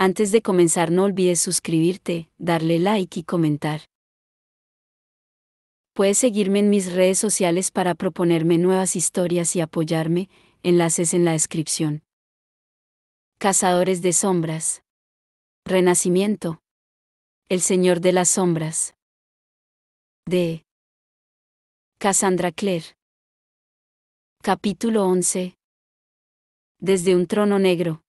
Antes de comenzar no olvides suscribirte, darle like y comentar. Puedes seguirme en mis redes sociales para proponerme nuevas historias y apoyarme, enlaces en la descripción. Cazadores de sombras. Renacimiento. El Señor de las Sombras. De Cassandra Clare. Capítulo 11. Desde un trono negro.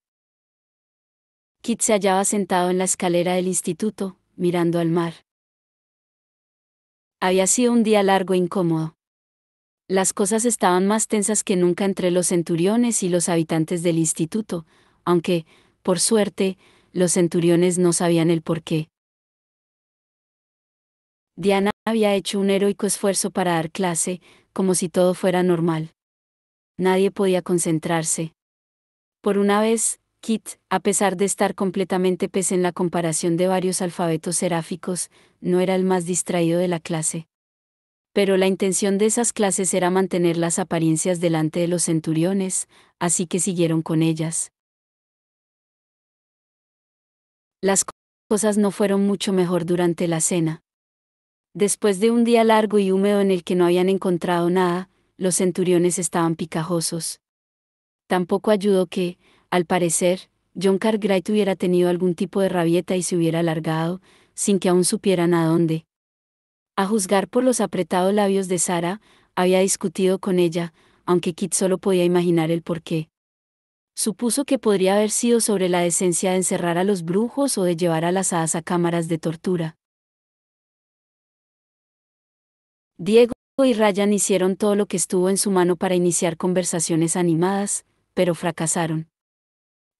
Kit se hallaba sentado en la escalera del instituto, mirando al mar. Había sido un día largo e incómodo. Las cosas estaban más tensas que nunca entre los centuriones y los habitantes del instituto, aunque, por suerte, los centuriones no sabían el porqué. Diana había hecho un heroico esfuerzo para dar clase, como si todo fuera normal. Nadie podía concentrarse. Por una vez, Kit, a pesar de estar completamente pez en la comparación de varios alfabetos seráficos, no era el más distraído de la clase. Pero la intención de esas clases era mantener las apariencias delante de los centuriones, así que siguieron con ellas. Las cosas no fueron mucho mejor durante la cena. Después de un día largo y húmedo en el que no habían encontrado nada, los centuriones estaban picajosos. Tampoco ayudó que, al parecer, John Cartwright hubiera tenido algún tipo de rabieta y se hubiera largado, sin que aún supieran a dónde. A juzgar por los apretados labios de Sarah, había discutido con ella, aunque Kit solo podía imaginar el porqué. Supuso que podría haber sido sobre la decencia de encerrar a los brujos o de llevar a las hadas a cámaras de tortura. Diego y Ryan hicieron todo lo que estuvo en su mano para iniciar conversaciones animadas, pero fracasaron.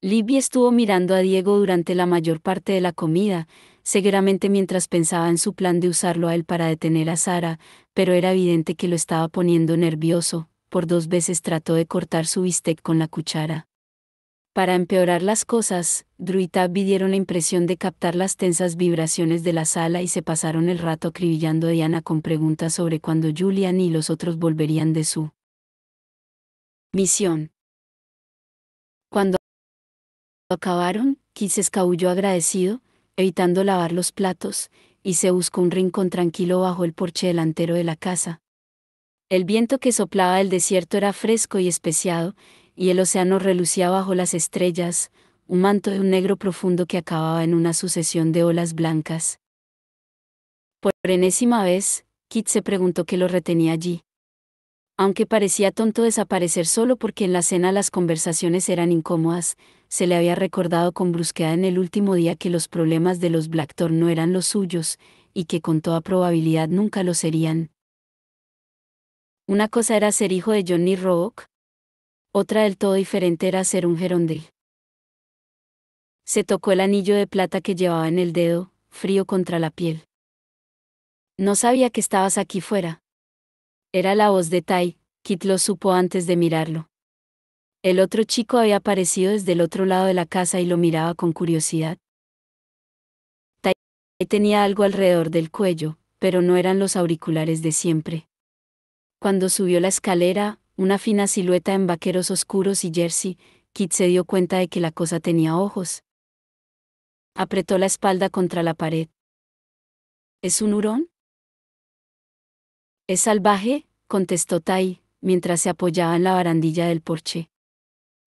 Libby estuvo mirando a Diego durante la mayor parte de la comida, seguramente mientras pensaba en su plan de usarlo a él para detener a Sarah, pero era evidente que lo estaba poniendo nervioso. Por 2 veces trató de cortar su bistec con la cuchara. Para empeorar las cosas, Drew y Tabby dieron la impresión de captar las tensas vibraciones de la sala y se pasaron el rato acribillando a Diana con preguntas sobre cuándo Julian y los otros volverían de su misión. Cuando acabaron, Kit se escabulló agradecido, evitando lavar los platos, y se buscó un rincón tranquilo bajo el porche delantero de la casa. El viento que soplaba del desierto era fresco y especiado, y el océano relucía bajo las estrellas, un manto de un negro profundo que acababa en una sucesión de olas blancas. Por enésima vez, Kit se preguntó qué lo retenía allí. Aunque parecía tonto desaparecer solo porque en la cena las conversaciones eran incómodas, se le había recordado con brusquedad en el último día que los problemas de los Blackthorn no eran los suyos, y que con toda probabilidad nunca lo serían. Una cosa era ser hijo de Johnny Rourke, otra del todo diferente era ser un gerondel. Se tocó el anillo de plata que llevaba en el dedo, frío contra la piel. No sabía que estabas aquí fuera. Era la voz de Ty, Kit lo supo antes de mirarlo. El otro chico había aparecido desde el otro lado de la casa y lo miraba con curiosidad. Ty tenía algo alrededor del cuello, pero no eran los auriculares de siempre. Cuando subió la escalera, una fina silueta en vaqueros oscuros y jersey, Kit se dio cuenta de que la cosa tenía ojos. Apretó la espalda contra la pared. ¿Es un hurón? Es salvaje, contestó Tai, mientras se apoyaba en la barandilla del porche.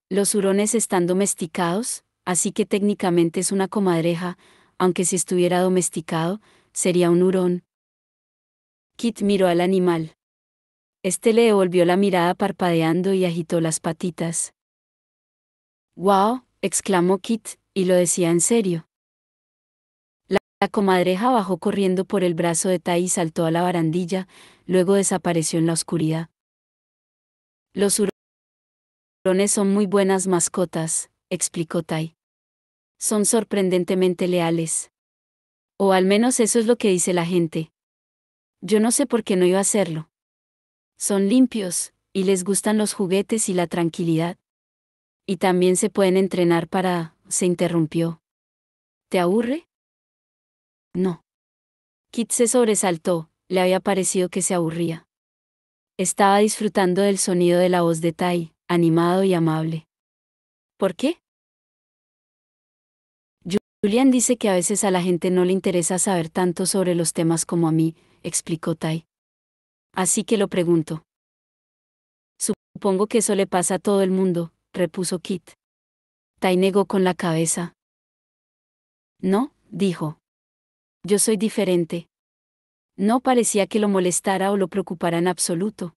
Los hurones están domesticados, así que técnicamente es una comadreja, aunque si estuviera domesticado, sería un hurón. Kit miró al animal. Este le devolvió la mirada parpadeando y agitó las patitas. ¡Guau! Exclamó Kit, y lo decía en serio. La comadreja bajó corriendo por el brazo de Tai y saltó a la barandilla, luego desapareció en la oscuridad. Los hurones son muy buenas mascotas, explicó Tai. Son sorprendentemente leales. O al menos eso es lo que dice la gente. Yo no sé por qué no iba a hacerlo. Son limpios, y les gustan los juguetes y la tranquilidad. Y también se pueden entrenar para... Se interrumpió. ¿Te aburre? No. Kit se sobresaltó, le había parecido que se aburría. Estaba disfrutando del sonido de la voz de Tai, animado y amable. ¿Por qué? Julian dice que a veces a la gente no le interesa saber tanto sobre los temas como a mí, explicó Tai. Así que lo pregunto. Supongo que eso le pasa a todo el mundo, repuso Kit. Tai negó con la cabeza. No, dijo. Yo soy diferente. No parecía que lo molestara o lo preocupara en absoluto.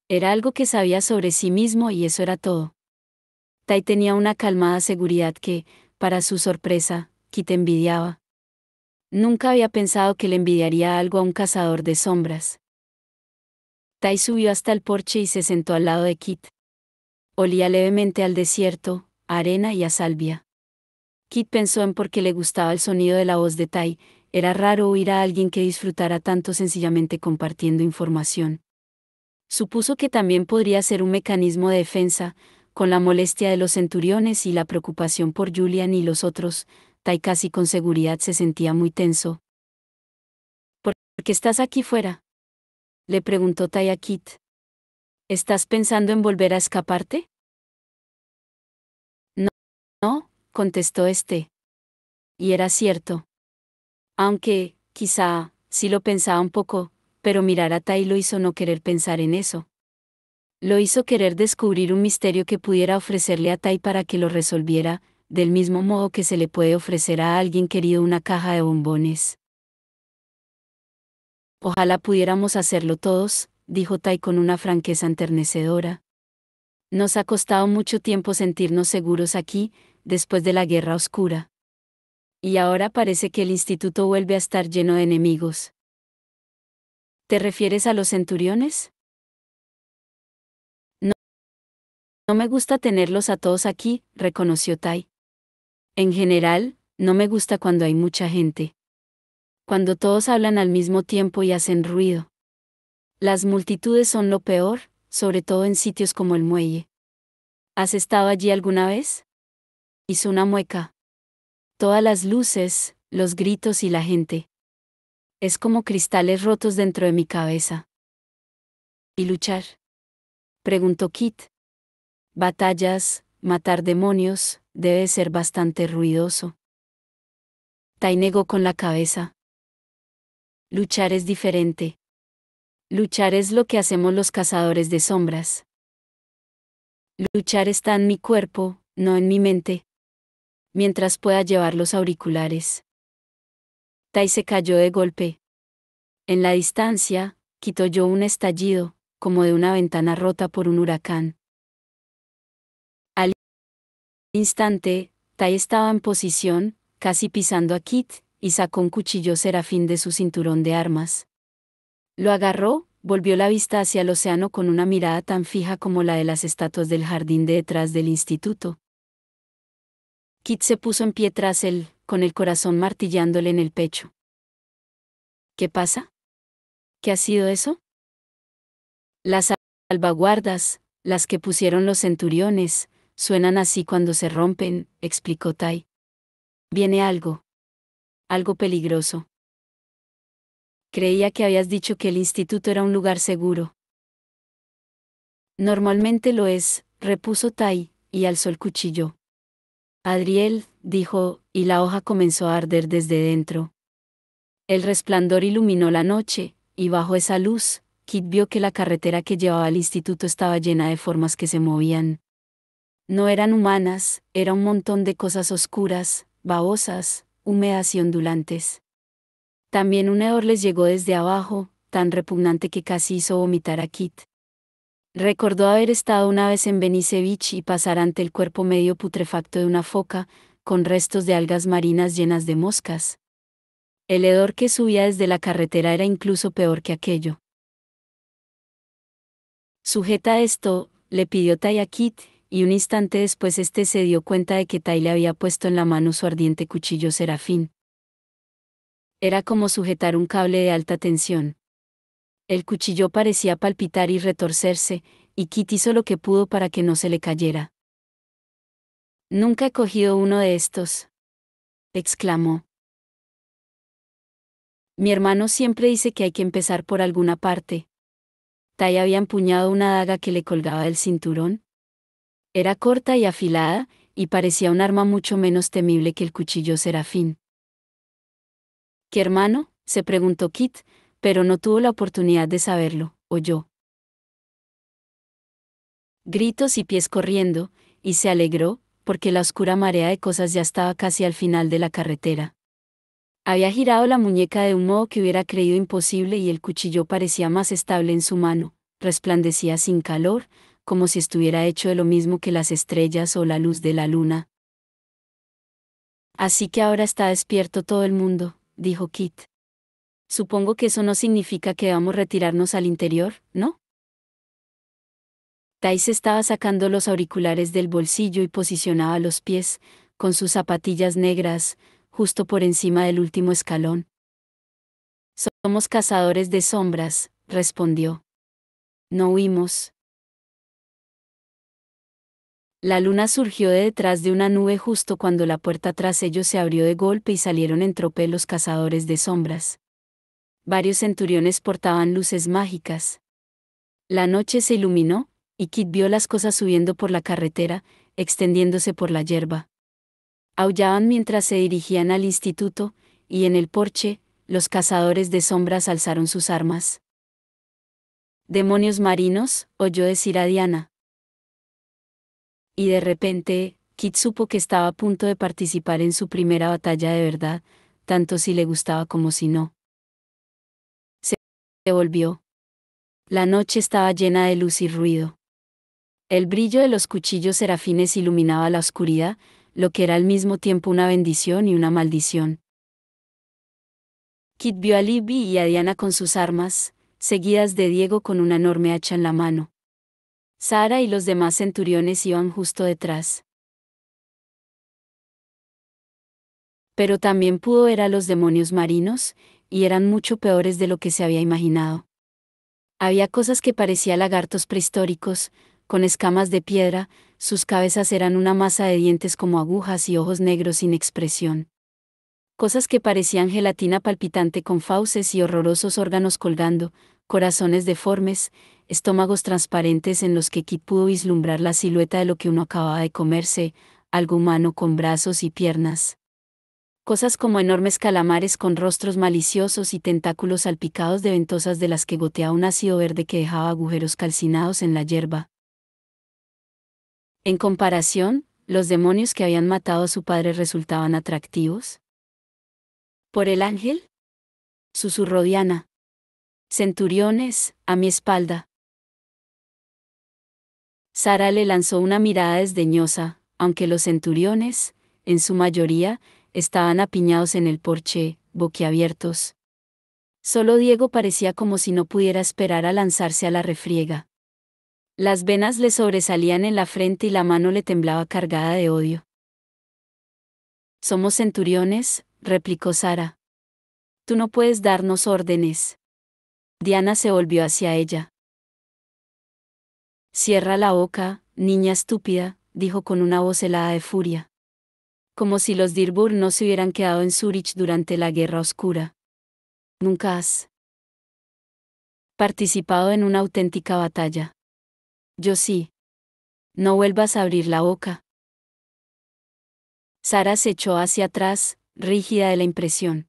Era algo que sabía sobre sí mismo y eso era todo. Tai tenía una calmada seguridad que, para su sorpresa, Kit envidiaba. Nunca había pensado que le envidiaría algo a un cazador de sombras. Tai subió hasta el porche y se sentó al lado de Kit. Olía levemente al desierto, a arena y a salvia. Kit pensó en por qué le gustaba el sonido de la voz de Tai. Era raro oír a alguien que disfrutara tanto sencillamente compartiendo información. Supuso que también podría ser un mecanismo de defensa, con la molestia de los centuriones y la preocupación por Julian y los otros. Tai casi con seguridad se sentía muy tenso. ¿Por qué estás aquí fuera?, le preguntó Tai a Kit. ¿Estás pensando en volver a escaparte? No, no, contestó este. Y era cierto. Aunque, quizá, sí lo pensaba un poco, pero mirar a Tai lo hizo no querer pensar en eso. Lo hizo querer descubrir un misterio que pudiera ofrecerle a Tai para que lo resolviera, del mismo modo que se le puede ofrecer a alguien querido una caja de bombones. Ojalá pudiéramos hacerlo todos, dijo Tai con una franqueza enternecedora. Nos ha costado mucho tiempo sentirnos seguros aquí, después de la Guerra Oscura. Y ahora parece que el instituto vuelve a estar lleno de enemigos. ¿Te refieres a los centuriones? No, no me gusta tenerlos a todos aquí, reconoció Tai. En general, no me gusta cuando hay mucha gente. Cuando todos hablan al mismo tiempo y hacen ruido. Las multitudes son lo peor, sobre todo en sitios como el muelle. ¿Has estado allí alguna vez? Hizo una mueca. Todas las luces, los gritos y la gente. Es como cristales rotos dentro de mi cabeza. ¿Y luchar?, preguntó Kit. Batallas, matar demonios, debe ser bastante ruidoso. Tai negó con la cabeza. Luchar es diferente. Luchar es lo que hacemos los cazadores de sombras. Luchar está en mi cuerpo, no en mi mente. Mientras pueda llevar los auriculares. Tai se cayó de golpe. En la distancia, Kit oyó un estallido, como de una ventana rota por un huracán. Al instante, Tai estaba en posición, casi pisando a Kit, y sacó un cuchillo serafín de su cinturón de armas. Lo agarró, volvió la vista hacia el océano con una mirada tan fija como la de las estatuas del jardín de detrás del instituto. Kit se puso en pie tras él, con el corazón martillándole en el pecho. ¿Qué pasa? ¿Qué ha sido eso? Las salvaguardas, las que pusieron los centuriones, suenan así cuando se rompen, explicó Tai. Viene algo. Algo peligroso. Creía que habías dicho que el instituto era un lugar seguro. Normalmente lo es, repuso Tai, y alzó el cuchillo. Adriel, dijo, y la hoja comenzó a arder desde dentro. El resplandor iluminó la noche, y bajo esa luz, Kit vio que la carretera que llevaba al instituto estaba llena de formas que se movían. No eran humanas, era un montón de cosas oscuras, babosas, húmedas y ondulantes. También un hedor les llegó desde abajo, tan repugnante que casi hizo vomitar a Kit. Recordó haber estado una vez en Venice Beach y pasar ante el cuerpo medio putrefacto de una foca, con restos de algas marinas llenas de moscas. El hedor que subía desde la carretera era incluso peor que aquello. Sujeta esto, le pidió Tai a Kit, y un instante después este se dio cuenta de que Tai le había puesto en la mano su ardiente cuchillo serafín. Era como sujetar un cable de alta tensión. El cuchillo parecía palpitar y retorcerse, y Kit hizo lo que pudo para que no se le cayera. Nunca he cogido uno de estos, exclamó. Mi hermano siempre dice que hay que empezar por alguna parte. Tai había empuñado una daga que le colgaba del cinturón. Era corta y afilada, y parecía un arma mucho menos temible que el cuchillo Serafín. ¿Qué hermano?, se preguntó Kit, pero no tuvo la oportunidad de saberlo, oyó gritos y pies corriendo, y se alegró, porque la oscura marea de cosas ya estaba casi al final de la carretera. Había girado la muñeca de un modo que hubiera creído imposible y el cuchillo parecía más estable en su mano, resplandecía sin calor, como si estuviera hecho de lo mismo que las estrellas o la luz de la luna. Así que ahora está despierto todo el mundo, dijo Kit. Supongo que eso no significa que debamos retirarnos al interior, ¿no? Thais estaba sacando los auriculares del bolsillo y posicionaba los pies, con sus zapatillas negras, justo por encima del último escalón. Somos cazadores de sombras, respondió. No huimos. La luna surgió de detrás de una nube justo cuando la puerta tras ellos se abrió de golpe y salieron en tropel los cazadores de sombras. Varios centuriones portaban luces mágicas. La noche se iluminó, y Kit vio las cosas subiendo por la carretera, extendiéndose por la hierba. Aullaban mientras se dirigían al instituto, y en el porche, los cazadores de sombras alzaron sus armas. «¡Demonios marinos!», oyó decir a Diana. Y de repente, Kit supo que estaba a punto de participar en su primera batalla de verdad, tanto si le gustaba como si no. Se volvió. La noche estaba llena de luz y ruido. El brillo de los cuchillos serafines iluminaba la oscuridad, lo que era al mismo tiempo una bendición y una maldición. Kit vio a Libby y a Diana con sus armas, seguidas de Diego con una enorme hacha en la mano. Sara y los demás centuriones iban justo detrás. Pero también pudo ver a los demonios marinos, y eran mucho peores de lo que se había imaginado. Había cosas que parecían lagartos prehistóricos, con escamas de piedra, sus cabezas eran una masa de dientes como agujas y ojos negros sin expresión. Cosas que parecían gelatina palpitante con fauces y horrorosos órganos colgando, corazones deformes, estómagos transparentes en los que Kit pudo vislumbrar la silueta de lo que uno acababa de comerse, algo humano con brazos y piernas. Cosas como enormes calamares con rostros maliciosos y tentáculos salpicados de ventosas de las que goteaba un ácido verde que dejaba agujeros calcinados en la hierba. En comparación, los demonios que habían matado a su padre resultaban atractivos. ¿Por el ángel?, susurró Diana. Centuriones, a mi espalda. Sara le lanzó una mirada desdeñosa, aunque los centuriones, en su mayoría, estaban apiñados en el porche, boquiabiertos. Solo Diego parecía como si no pudiera esperar a lanzarse a la refriega. Las venas le sobresalían en la frente y la mano le temblaba cargada de odio. Somos centuriones, replicó Sara. Tú no puedes darnos órdenes. Diana se volvió hacia ella. Cierra la boca, niña estúpida, dijo con una voz helada de furia. Como si los Dirbur no se hubieran quedado en Zúrich durante la Guerra Oscura. Nunca has participado en una auténtica batalla. Yo sí. No vuelvas a abrir la boca. Sara se echó hacia atrás, rígida de la impresión.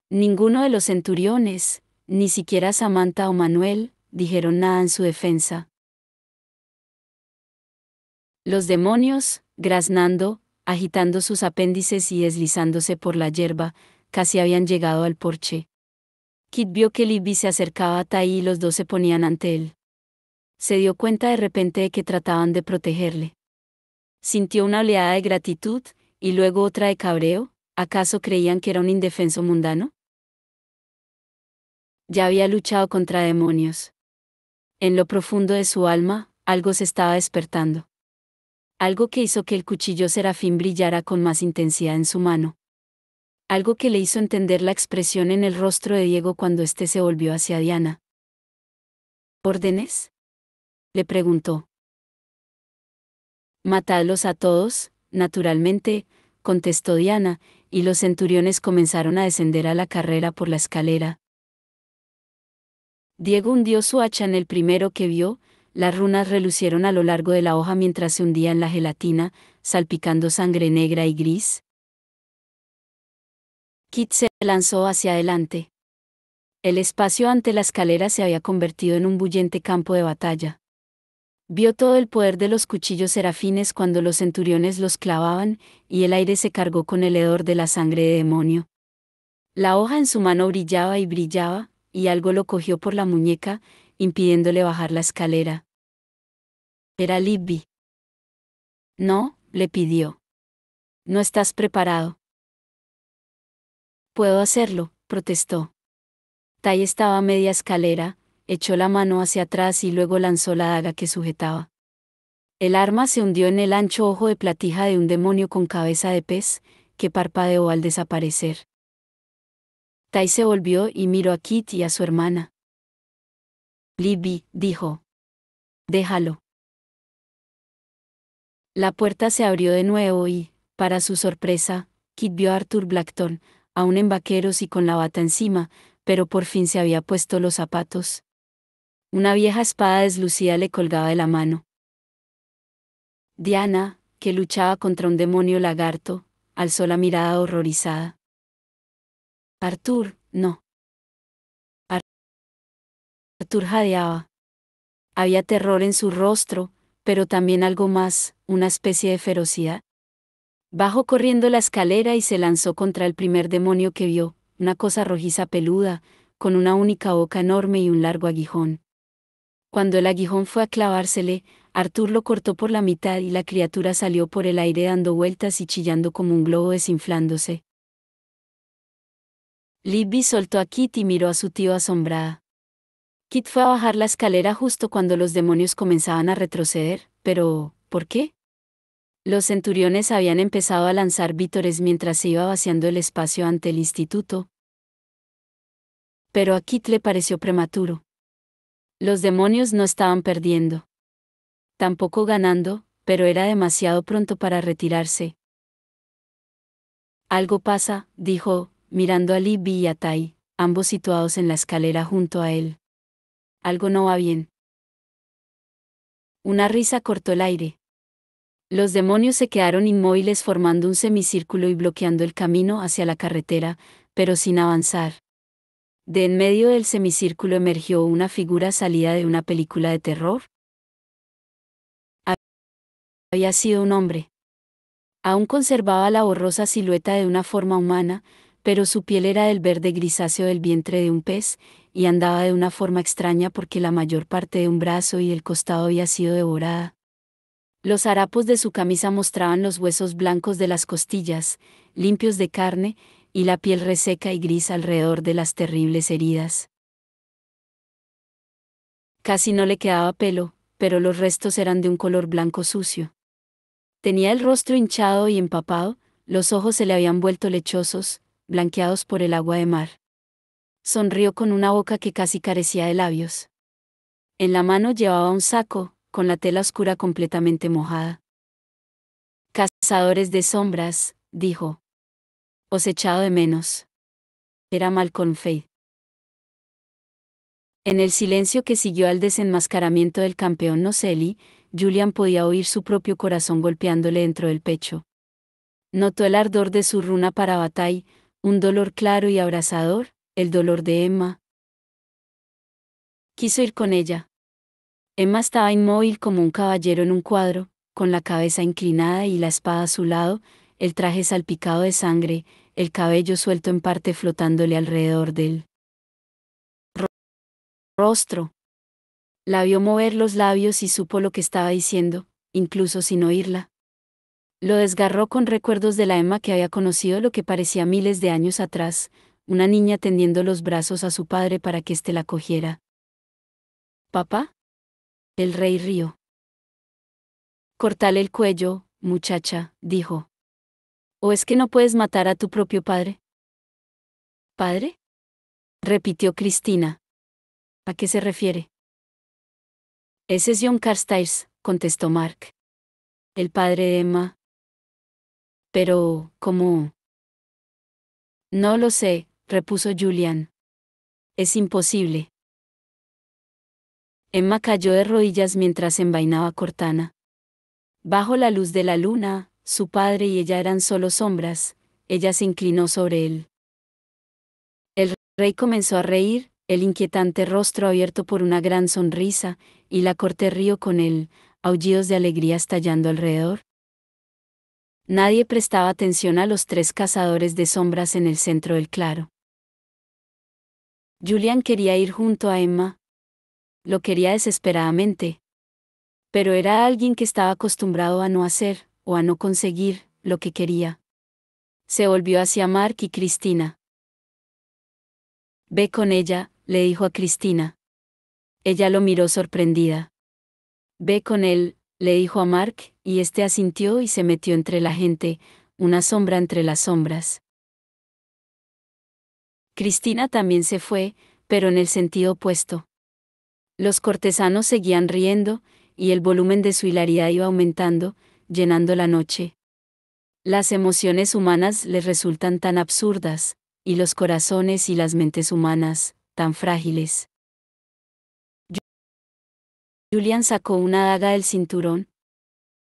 Ninguno de los centuriones, ni siquiera Samantha o Manuel, dijeron nada en su defensa. Los demonios, graznando, agitando sus apéndices y deslizándose por la hierba, casi habían llegado al porche. Kit vio que Libby se acercaba a Tai y los dos se ponían ante él. Se dio cuenta de repente de que trataban de protegerle. Sintió una oleada de gratitud, y luego otra de cabreo. ¿Acaso creían que era un indefenso mundano? Ya había luchado contra demonios. En lo profundo de su alma, algo se estaba despertando. Algo que hizo que el cuchillo serafín brillara con más intensidad en su mano. Algo que le hizo entender la expresión en el rostro de Diego cuando éste se volvió hacia Diana. ¿Órdenes?, le preguntó. Matadlos a todos, naturalmente, contestó Diana, y los centuriones comenzaron a descender a la carrera por la escalera. Diego hundió su hacha en el primero que vio, Las runas relucieron a lo largo de la hoja mientras se hundía en la gelatina, salpicando sangre negra y gris. Kit se lanzó hacia adelante. El espacio ante la escalera se había convertido en un bullente campo de batalla. Vio todo el poder de los cuchillos serafines cuando los centuriones los clavaban, y el aire se cargó con el hedor de la sangre de demonio. La hoja en su mano brillaba y brillaba, y algo lo cogió por la muñeca, impidiéndole bajar la escalera. Era Libby. No, le pidió. No estás preparado. Puedo hacerlo, protestó. Tai estaba a media escalera, echó la mano hacia atrás y luego lanzó la daga que sujetaba. El arma se hundió en el ancho ojo de platija de un demonio con cabeza de pez, que parpadeó al desaparecer. Tai se volvió y miró a Kit y a su hermana. Libby, dijo. Déjalo. La puerta se abrió de nuevo y, para su sorpresa, Kit vio a Arthur Blackthorne, aún en vaqueros y con la bata encima, pero por fin se había puesto los zapatos. Una vieja espada deslucida le colgaba de la mano. Diana, que luchaba contra un demonio lagarto, alzó la mirada horrorizada. Arthur, no. Arthur jadeaba. Había terror en su rostro, pero también algo más, una especie de ferocidad. Bajó corriendo la escalera y se lanzó contra el primer demonio que vio, una cosa rojiza peluda, con una única boca enorme y un largo aguijón. Cuando el aguijón fue a clavársele, Arthur lo cortó por la mitad y la criatura salió por el aire dando vueltas y chillando como un globo desinflándose. Libby soltó a Kit y miró a su tío asombrada. Kit fue a bajar la escalera justo cuando los demonios comenzaban a retroceder, pero, ¿por qué? Los centuriones habían empezado a lanzar vítores mientras se iba vaciando el espacio ante el instituto. Pero a Kit le pareció prematuro. Los demonios no estaban perdiendo. Tampoco ganando, pero era demasiado pronto para retirarse. Algo pasa, dijo, mirando a Libby y a Tai, ambos situados en la escalera junto a él. Algo no va bien. Una risa cortó el aire. Los demonios se quedaron inmóviles formando un semicírculo y bloqueando el camino hacia la carretera, pero sin avanzar. De en medio del semicírculo emergió una figura salida de una película de terror. Había sido un hombre. Aún conservaba la borrosa silueta de una forma humana, pero su piel era del verde grisáceo del vientre de un pez, y andaba de una forma extraña porque la mayor parte de un brazo y el costado había sido devorada. Los harapos de su camisa mostraban los huesos blancos de las costillas, limpios de carne, y la piel reseca y gris alrededor de las terribles heridas. Casi no le quedaba pelo, pero los restos eran de un color blanco sucio. Tenía el rostro hinchado y empapado, los ojos se le habían vuelto lechosos, blanqueados por el agua de mar. Sonrió con una boca que casi carecía de labios. En la mano llevaba un saco, con la tela oscura completamente mojada. Cazadores de sombras, dijo. Os he echado de menos. Era Malcolm Fade. En el silencio que siguió al desenmascaramiento del campeón Nocelli, Julian podía oír su propio corazón golpeándole dentro del pecho. Notó el ardor de su runa para Bataille, un dolor claro y abrasador, el dolor de Emma. Quiso ir con ella. Emma estaba inmóvil como un caballero en un cuadro, con la cabeza inclinada y la espada a su lado, el traje salpicado de sangre, el cabello suelto en parte flotándole alrededor del rostro. La vio mover los labios y supo lo que estaba diciendo, incluso sin oírla. Lo desgarró con recuerdos de la Emma que había conocido lo que parecía miles de años atrás, una niña tendiendo los brazos a su padre para que éste la cogiera. ¿Papá? El rey rió. Cortale el cuello, muchacha, dijo. ¿O es que no puedes matar a tu propio padre? ¿Padre? Repitió Cristina. ¿A qué se refiere? Ese es John Carstairs, contestó Mark. El padre de Emma. Pero, ¿cómo? No lo sé, repuso Julian. Es imposible. Emma cayó de rodillas mientras envainaba Cortana. Bajo la luz de la luna, su padre y ella eran solo sombras. Ella se inclinó sobre él. El rey comenzó a reír, el inquietante rostro abierto por una gran sonrisa, y la corte rió con él, aullidos de alegría estallando alrededor. Nadie prestaba atención a los tres cazadores de sombras en el centro del claro. Julian quería ir junto a Emma. Lo quería desesperadamente. Pero era alguien que estaba acostumbrado a no hacer, o a no conseguir, lo que quería. Se volvió hacia Mark y Cristina. Ve con ella, le dijo a Cristina. Ella lo miró sorprendida. Ve con él, le dijo a Mark, y éste asintió y se metió entre la gente, una sombra entre las sombras. Cristina también se fue, pero en el sentido opuesto. Los cortesanos seguían riendo, y el volumen de su hilaridad iba aumentando, llenando la noche. Las emociones humanas les resultan tan absurdas, y los corazones y las mentes humanas, tan frágiles. Julian sacó una daga del cinturón.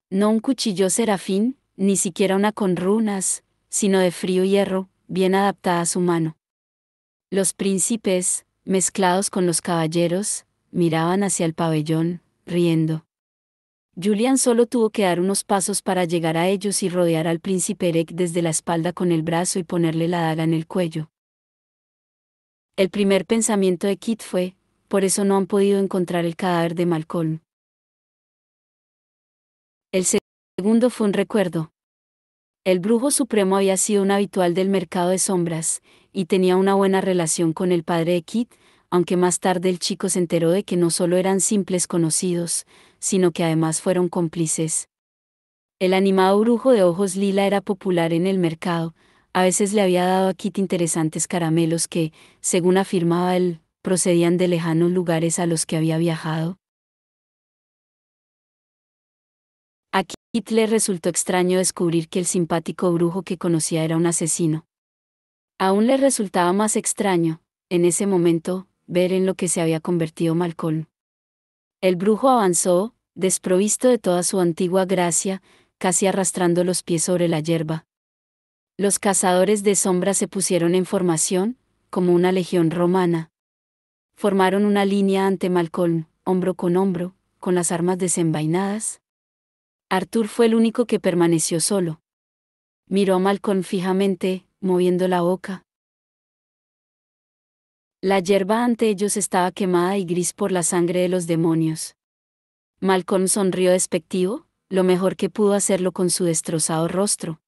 No un cuchillo serafín, ni siquiera una con runas, sino de frío hierro, bien adaptada a su mano. Los príncipes, mezclados con los caballeros, miraban hacia el pabellón, riendo. Julian solo tuvo que dar unos pasos para llegar a ellos y rodear al príncipe Erek desde la espalda con el brazo y ponerle la daga en el cuello. El primer pensamiento de Kit fue, por eso no han podido encontrar el cadáver de Malcolm. El segundo fue un recuerdo. El brujo supremo había sido un habitual del mercado de sombras, y tenía una buena relación con el padre de Kit, aunque más tarde el chico se enteró de que no solo eran simples conocidos, sino que además fueron cómplices. El animado brujo de ojos lila era popular en el mercado, a veces le había dado a Kit interesantes caramelos que, según afirmaba él, procedían de lejanos lugares a los que había viajado. A Kit le resultó extraño descubrir que el simpático brujo que conocía era un asesino. Aún le resultaba más extraño, en ese momento, ver en lo que se había convertido Malcolm. El brujo avanzó, desprovisto de toda su antigua gracia, casi arrastrando los pies sobre la hierba. Los cazadores de sombras se pusieron en formación, como una legión romana. Formaron una línea ante Malcolm, hombro, con las armas desenvainadas. Arthur fue el único que permaneció solo. Miró a Malcolm fijamente, moviendo la boca. La hierba ante ellos estaba quemada y gris por la sangre de los demonios. Malcolm sonrió despectivo, lo mejor que pudo hacerlo con su destrozado rostro.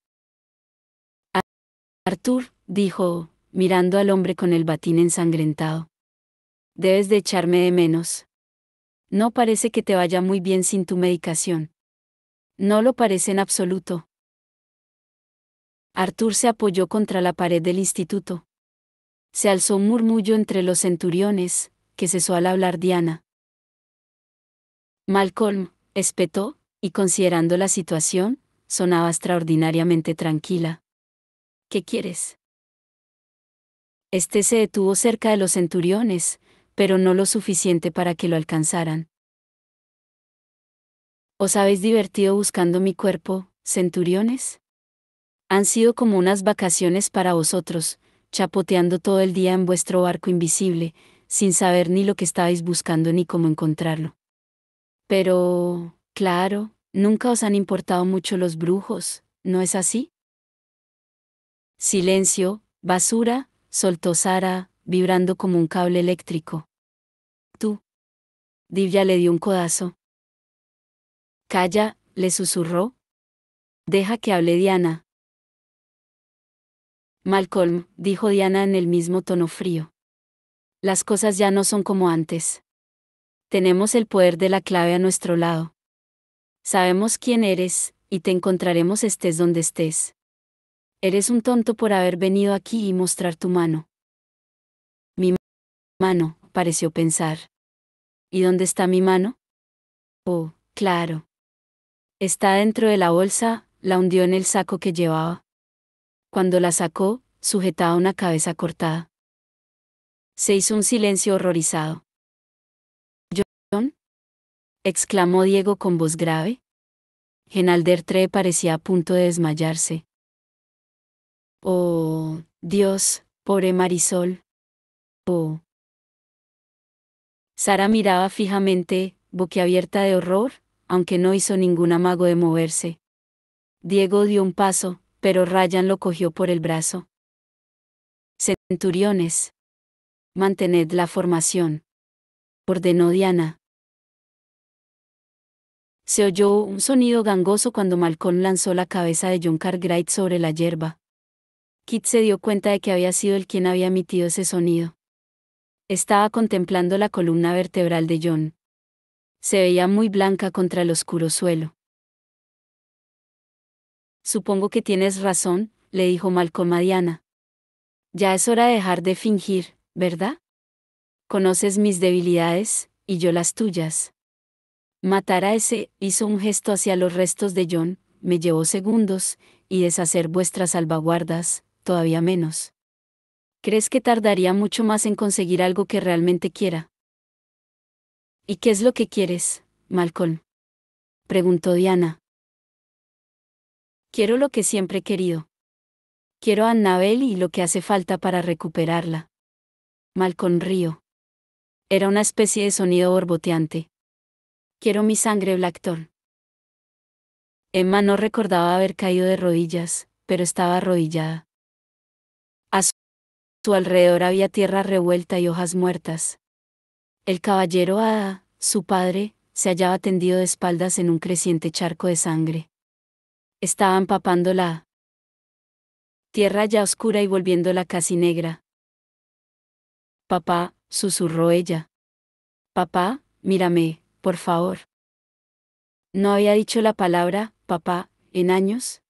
Arthur, dijo, mirando al hombre con el batín ensangrentado. Debes de echarme de menos. No parece que te vaya muy bien sin tu medicación. No lo parece en absoluto. Arthur se apoyó contra la pared del instituto. Se alzó un murmullo entre los centuriones, que cesó al hablar Diana. Malcolm, espetó, y considerando la situación, sonaba extraordinariamente tranquila. ¿Qué quieres? Este se detuvo cerca de los centuriones, pero no lo suficiente para que lo alcanzaran. ¿Os habéis divertido buscando mi cuerpo, centuriones? Han sido como unas vacaciones para vosotros, chapoteando todo el día en vuestro barco invisible, sin saber ni lo que estabais buscando ni cómo encontrarlo. Pero, claro, nunca os han importado mucho los brujos, ¿no es así? Silencio, basura, soltó Sara, vibrando como un cable eléctrico. Tú. Divya le dio un codazo. Calla, le susurró. Deja que hable Diana. Malcolm, dijo Diana en el mismo tono frío. Las cosas ya no son como antes. Tenemos el poder de la clave a nuestro lado. Sabemos quién eres, y te encontraremos estés donde estés. Eres un tonto por haber venido aquí y mostrar tu mano. Mi mano, pareció pensar. ¿Y dónde está mi mano? Oh, claro. Está dentro de la bolsa, la hundió en el saco que llevaba. Cuando la sacó, sujetaba una cabeza cortada. Se hizo un silencio horrorizado. exclamó Diego con voz grave. Genaldertre parecía a punto de desmayarse. Oh, Dios, pobre Marisol. Oh. Sara miraba fijamente, boquiabierta de horror, aunque no hizo ningún amago de moverse. Diego dio un paso, pero Ryan lo cogió por el brazo. Centuriones. Mantened la formación, ordenó Diana. Se oyó un sonido gangoso cuando Malcolm lanzó la cabeza de John Cartwright sobre la hierba. Kit se dio cuenta de que había sido él quien había emitido ese sonido. Estaba contemplando la columna vertebral de John. Se veía muy blanca contra el oscuro suelo. Supongo que tienes razón, le dijo Malcolm a Diana. Ya es hora de dejar de fingir, ¿verdad? Conoces mis debilidades, y yo las tuyas. Matar a ese, hizo un gesto hacia los restos de John, me llevó segundos, y deshacer vuestras salvaguardas, todavía menos. ¿Crees que tardaría mucho más en conseguir algo que realmente quiera? ¿Y qué es lo que quieres, Malcolm? Preguntó Diana. Quiero lo que siempre he querido. Quiero a Annabel y lo que hace falta para recuperarla. Malcolm rió. Era una especie de sonido borboteante. Quiero mi sangre, Blackthorn. Emma no recordaba haber caído de rodillas, pero estaba arrodillada. A su alrededor había tierra revuelta y hojas muertas. El caballero Ada, su padre, se hallaba tendido de espaldas en un creciente charco de sangre. Estaba empapando la tierra ya oscura y volviéndola casi negra. Papá, susurró ella. Papá, mírame, por favor. No había dicho la palabra, papá, en años.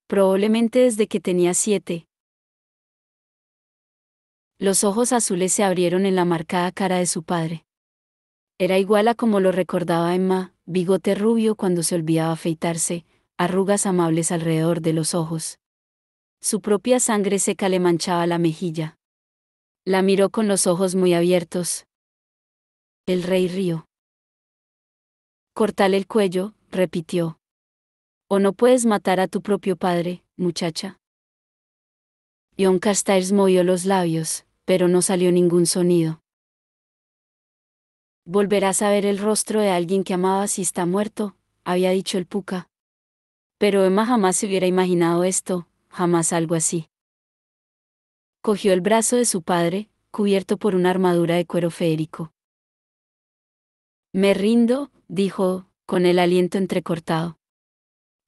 Probablemente desde que tenía 7. Los ojos azules se abrieron en la marcada cara de su padre. Era igual a como lo recordaba Emma, bigote rubio cuando se olvidaba afeitarse, arrugas amables alrededor de los ojos. Su propia sangre seca le manchaba la mejilla. La miró con los ojos muy abiertos. El rey rió. Cortale el cuello, repitió. O no puedes matar a tu propio padre, muchacha. John Carstairs movió los labios, pero no salió ningún sonido. Volverás a ver el rostro de alguien que amabas si está muerto, había dicho el Puca. Pero Emma jamás se hubiera imaginado esto, jamás algo así. Cogió el brazo de su padre, cubierto por una armadura de cuero feérico. Me rindo, dijo, con el aliento entrecortado.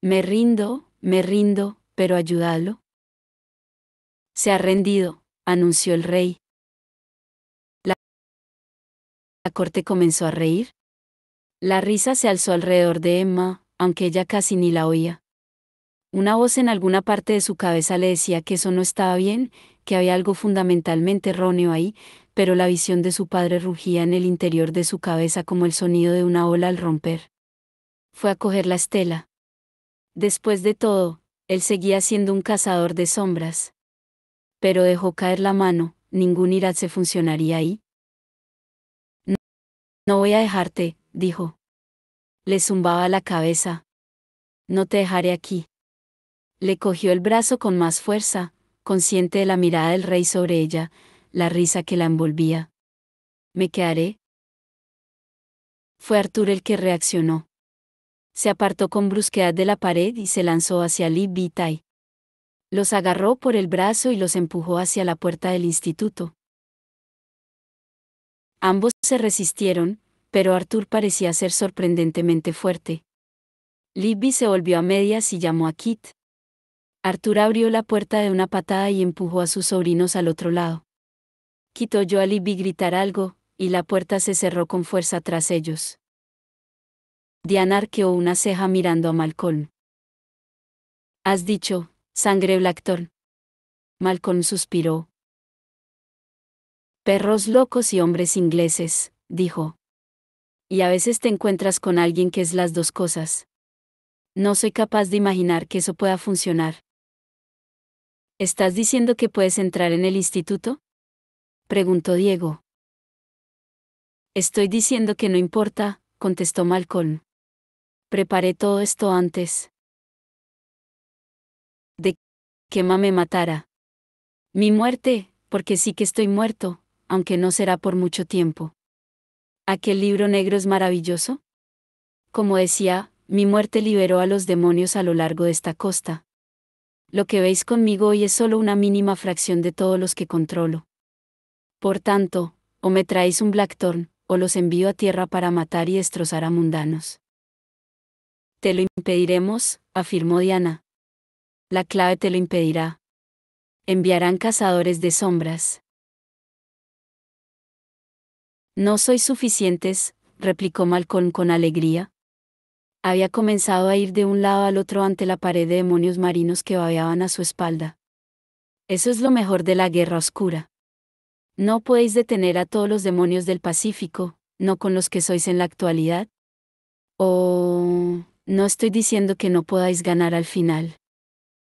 Me rindo, pero ayudadlo. Se ha rendido, anunció el rey. La corte comenzó a reír. La risa se alzó alrededor de Emma, aunque ella casi ni la oía. Una voz en alguna parte de su cabeza le decía que eso no estaba bien, que había algo fundamentalmente erróneo ahí, pero la visión de su padre rugía en el interior de su cabeza como el sonido de una ola al romper. Fue a coger la estela. Después de todo, él seguía siendo un cazador de sombras. Pero dejó caer la mano, ningún Iratse funcionaría ahí. No voy a dejarte, dijo. Le zumbaba la cabeza. No te dejaré aquí. Le cogió el brazo con más fuerza, consciente de la mirada del rey sobre ella, la risa que la envolvía. ¿Me quedaré? Fue Arthur el que reaccionó. Se apartó con brusquedad de la pared y se lanzó hacia Li Bitai. Los agarró por el brazo y los empujó hacia la puerta del instituto. Ambos se resistieron, pero Arthur parecía ser sorprendentemente fuerte. Libby se volvió a medias y llamó a Kit. Arthur abrió la puerta de una patada y empujó a sus sobrinos al otro lado. Kit oyó a Libby gritar algo, y la puerta se cerró con fuerza tras ellos. Diana arqueó una ceja mirando a Malcolm. ¿Has dicho, sangre Blackthorn? Malcolm suspiró. Perros locos y hombres ingleses, dijo. Y a veces te encuentras con alguien que es las dos cosas. No soy capaz de imaginar que eso pueda funcionar. ¿Estás diciendo que puedes entrar en el instituto? Preguntó Diego. Estoy diciendo que no importa, contestó Malcolm. Preparé todo esto antes de que Emma me matara. Mi muerte, porque sí que estoy muerto, aunque no será por mucho tiempo. ¿Aquel libro negro es maravilloso? Como decía, mi muerte liberó a los demonios a lo largo de esta costa. Lo que veis conmigo hoy es solo una mínima fracción de todos los que controlo. Por tanto, o me traéis un Blackthorn, o los envío a tierra para matar y destrozar a mundanos. Te lo impediremos, afirmó Diana. La clave te lo impedirá. Enviarán cazadores de sombras. No sois suficientes, replicó Malcolm con alegría. Había comenzado a ir de un lado al otro ante la pared de demonios marinos que babeaban a su espalda. Eso es lo mejor de la guerra oscura. No podéis detener a todos los demonios del Pacífico, no con los que sois en la actualidad. Oh, no estoy diciendo que no podáis ganar al final.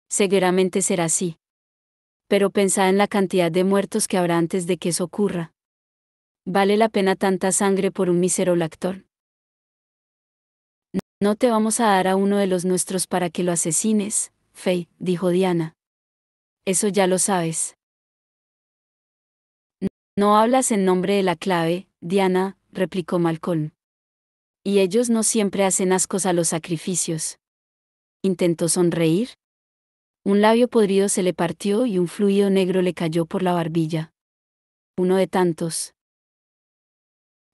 Seguramente será así. Pero pensad en la cantidad de muertos que habrá antes de que eso ocurra. ¿Vale la pena tanta sangre por un mísero Blackthorn? No te vamos a dar a uno de los nuestros para que lo asesines, Faye, dijo Diana. Eso ya lo sabes. No hablas en nombre de la clave, Diana, replicó Malcolm. Y ellos no siempre hacen ascos a los sacrificios. Intentó sonreír. Un labio podrido se le partió y un fluido negro le cayó por la barbilla. Uno de tantos.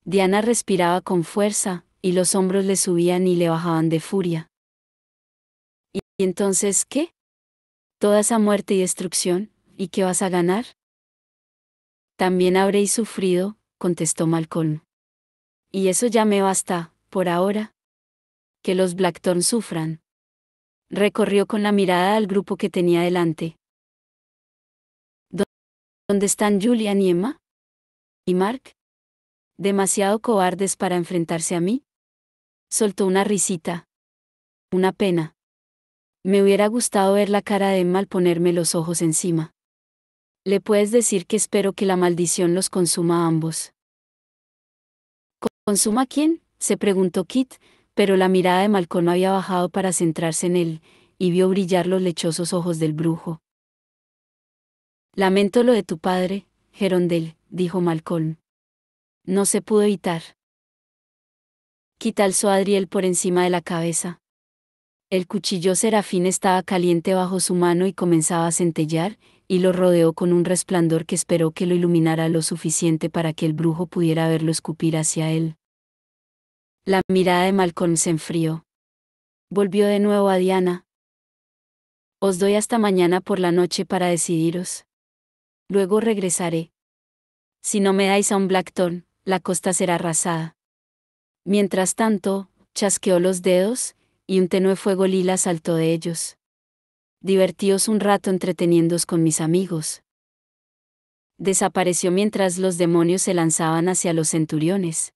Diana respiraba con fuerza, y los hombros le subían y le bajaban de furia. ¿Y entonces qué? Toda esa muerte y destrucción, ¿y qué vas a ganar? También habréis sufrido, contestó Malcolm. Y eso ya me basta, por ahora. Que los Blackthorn sufran. Recorrió con la mirada al grupo que tenía delante. ¿Dónde están Julian y Emma? ¿Y Mark? ¿Demasiado cobardes para enfrentarse a mí? Soltó una risita. Una pena. Me hubiera gustado ver la cara de Emma al ponerme los ojos encima. ¿Le puedes decir que espero que la maldición los consuma a ambos? ¿Consuma a quién?, se preguntó Kit, pero la mirada de Malcolm había bajado para centrarse en él, y vio brillar los lechosos ojos del brujo. Lamento lo de tu padre, Gerondel, dijo Malcolm. No se pudo evitar. Kit alzó a Adriel por encima de la cabeza. El cuchillo serafín estaba caliente bajo su mano y comenzaba a centellear, y lo rodeó con un resplandor que esperó que lo iluminara lo suficiente para que el brujo pudiera verlo escupir hacia él. La mirada de Malcolm se enfrió. Volvió de nuevo a Diana. Os doy hasta mañana por la noche para decidiros. Luego regresaré. Si no me dais a un Blackthorn, la costa será arrasada. Mientras tanto, chasqueó los dedos, y un tenue fuego lila saltó de ellos. Divertíos un rato entreteniéndoos con mis amigos. Desapareció mientras los demonios se lanzaban hacia los centuriones.